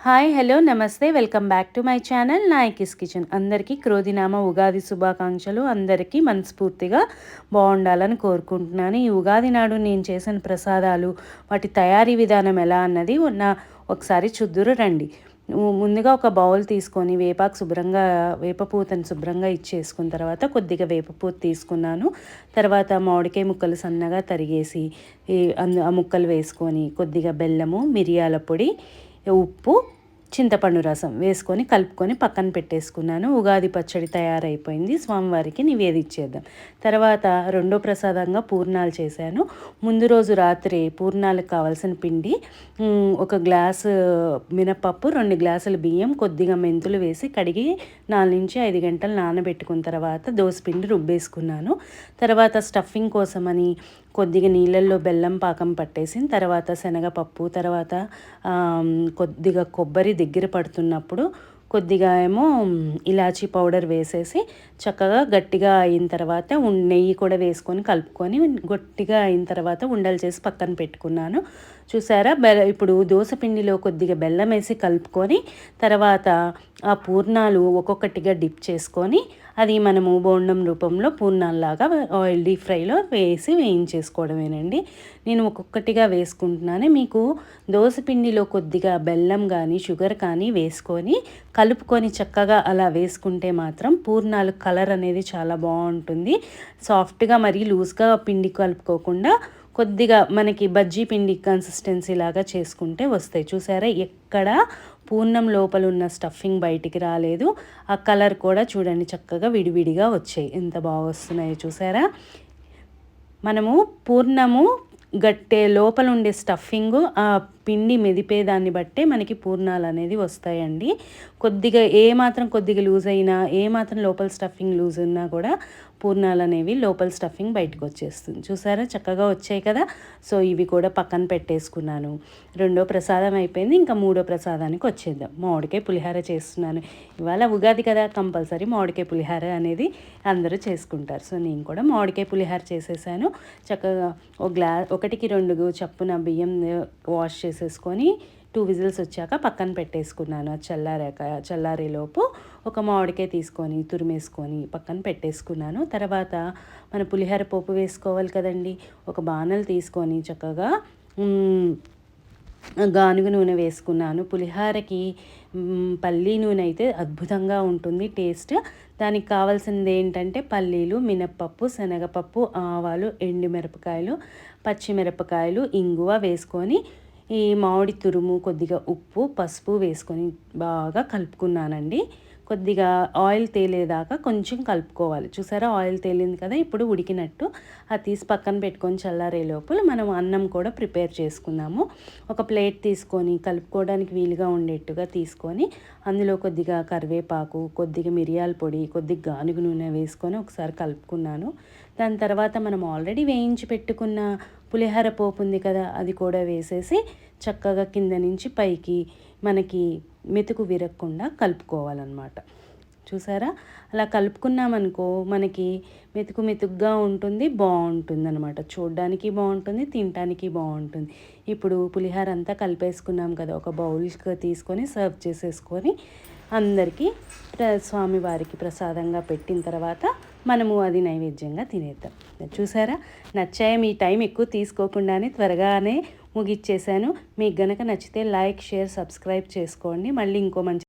Hi hello నమస్తే welcome back to my channel నాయకిస్ kitchen. అందరికీ క్రోధినామ ఉగాది శుభాకాంక్షలు. అందరికీ మనస్ఫూర్తిగా బాగుండాలని కోరుకుంటున్నాను. ఈ ఉగాది నాడు నేను చేసిన ప్రసాదాలు వాటి తయారీ విధానం ఎలా అన్నది ఒకసారి చూద్దురు రండి. ముందుగా ఒక బౌల్ తీసుకొని వేపపూతను శుభ్రంగా ఇచ్చేసుకున్న తర్వాత కొద్దిగా వేపపూత తీసుకున్నాను. తర్వాత మామిడికాయ ముక్కలు సన్నగా తరిగేసి ఆ ముక్కలు వేసుకొని కొద్దిగా బెల్లము, మిరియాల పొడి, ఉప్పు, చింతపండు రసం వేసుకొని కలుపుకొని పక్కన పెట్టేసుకున్నాను. ఉగాది పచ్చడి తయారైపోయింది. స్వామివారికి నివేదించేద్దాం. తర్వాత రెండో ప్రసాదంగా పూర్ణాలు చేశాను. ముందు రోజు రాత్రి పూర్ణాలకు కావాల్సిన పిండి ఒక గ్లాసు మినపప్పు, 2 గ్లాసుల బియ్యం, కొద్దిగా మెంతులు వేసి కడిగి 4-5 గంటలు నానబెట్టుకున్న తర్వాత దోసపిండి రుబ్బేసుకున్నాను. తర్వాత స్టఫింగ్ కోసమని కొద్దిగా నీళ్ళల్లో బెల్లం పాకం పట్టేసిన తర్వాత శనగపప్పు, తర్వాత కొద్దిగా కొబ్బరి దగ్గర పడుతున్నప్పుడు కొద్దిగా ఏమో ఇలాచీ పౌడర్ వేసేసి చక్కగా గట్టిగా అయిన తర్వాత నెయ్యి కూడా వేసుకొని కలుపుకొని గట్టిగా అయిన తర్వాత ఉండలు చేసి పక్కన పెట్టుకున్నాను. చూసారా, ఇప్పుడు దోసపిండిలో కొద్దిగా బెల్లం వేసి కలుపుకొని తర్వాత ఆ పూర్ణాలు ఒక్కొక్కటిగా డిప్ చేసుకొని అది మనము బోండం రూపంలో పూర్ణాల్లాగా ఆయిల్ డీప్ ఫ్రైలో వేసి వేయించేసుకోవడమేనండి. నేను ఒక్కొక్కటిగా వేసుకుంటున్నాను. మీకు దోసపిండిలో కొద్దిగా బెల్లం కానీ షుగర్ కానీ వేసుకొని కలుపుకొని చక్కగా అలా వేసుకుంటే మాత్రం పూర్ణాలు కలర్ అనేది చాలా బాగుంటుంది. సాఫ్ట్గా మరీ లూజ్గా పిండి కలుపుకోకుండా కొద్దిగా మనకి బజ్జీ పిండి కన్సిస్టెన్సీ లాగా చేసుకుంటే వస్తాయి. చూసారా, ఎక్కడ పూర్ణం లోపల ఉన్న స్టఫింగ్ బయటికి రాలేదు. ఆ కలర్ కూడా చూడండి చక్కగా విడివిడిగా వచ్చాయి. ఎంత బాగా వస్తున్నాయో చూసారా. మనము పూర్ణము గట్టే లోపల ఉండే స్టఫింగ్ ఆ పిండి మెదిపేదాన్ని బట్టే మనకి పూర్ణాలు అనేది వస్తాయండి. కొద్దిగా కొద్దిగా లూజ్ అయినా మాత్రం లోపల స్టఫింగ్ లూజ్ ఉన్నా కూడా పూర్ణాలు అనేవి లోపల స్టఫింగ్ బయటకు వచ్చేస్తుంది. చూసారా, చక్కగా వచ్చాయి కదా. సో ఇవి కూడా పక్కన పెట్టేసుకున్నాను. రెండో ప్రసాదం అయిపోయింది. ఇంకా మూడో ప్రసాదానికి వచ్చేద్దాం. మామిడికాయ పులిహార చేస్తున్నాను. ఇవాళ ఉగాది కదా, కంపల్సరీ మామిడికాయ పులిహార అనేది అందరూ చేసుకుంటారు. సో నేను కూడా మామిడికాయ పులిహార చేసేసాను. చక్కగా 1కి 2 చప్పున బియ్యం వాష్ చేసేసుకొని 2 విజిల్స్ వచ్చాక పక్కన పెట్టేసుకున్నాను. చల్లారేలోపు ఒక మామిడికాయ తీసుకొని తురిమేసుకొని పక్కన పెట్టేసుకున్నాను. తర్వాత మన పులిహోర పోపు వేసుకోవాలి కదండి. ఒక బాణలు తీసుకొని చక్కగా గానుగ నూనె వేసుకున్నాను. పులిహోరకి పల్లీ నూనె అయితే అద్భుతంగా ఉంటుంది టేస్ట్. దానికి కావాల్సింది ఏంటంటే పల్లీలు, మినప్పప్పు, శనగపప్పు, ఆవాలు, ఎండుమిరపకాయలు, పచ్చిమిరపకాయలు, ఇంగువ వేసుకొని ఈ మామిడి తురుము, కొద్దిగా ఉప్పు, పసుపు వేసుకొని బాగా కలుపుకున్నానండి. కొద్దిగా ఆయిల్ తేలేదాకా కొంచెం కలుపుకోవాలి. చూసారా, ఆయిల్ తేలింది కదా, ఇప్పుడు ఉడికినట్టు. అది తీసి పక్కన పెట్టుకొని చల్లారే లోపల మనం అన్నం కూడా ప్రిపేర్ చేసుకుందాము. ఒక ప్లేట్ తీసుకొని కలుపుకోవడానికి వీలుగా ఉండేట్టుగా తీసుకొని అందులో కొద్దిగా కరివేపాకు, కొద్దిగా మిరియాల పొడి, కొద్దిగా గానుగ నూనె వేసుకొని ఒకసారి కలుపుకున్నాను. దాని తర్వాత మనం ఆల్రెడీ వేయించి పెట్టుకున్న పులిహోర పోపు ఉంది కదా, అది కూడా వేసేసి చక్కగా కింద నుంచి పైకి మనకి మెతుకు విరగకుండా కలుపుకోవాలన్నమాట. చూసారా, అలా కలుపుకున్నామనుకో మనకి మెతుకుగా ఉంటుంది, బాగుంటుంది అనమాట. చూడడానికి బాగుంటుంది, తినడానికి బాగుంటుంది. ఇప్పుడు పులిహోర అంతా కలిపేసుకున్నాం కదా, ఒక బౌల్కి తీసుకొని సర్వ్ చేసేసుకొని అందరికీ స్వామివారికి ప్రసాదంగా పెట్టిన తర్వాత మనము అది నైవేద్యంగా తినేద్దాం. చూసారా, నచ్చాయి. మీ టైం ఎక్కువ తీసుకోకుండానే త్వరగానే ముగిచ్చేసాను. మీకు గనక నచ్చితే లైక్, షేర్, సబ్స్క్రైబ్ చేసుకోండి. మళ్ళీ ఇంకో మంచి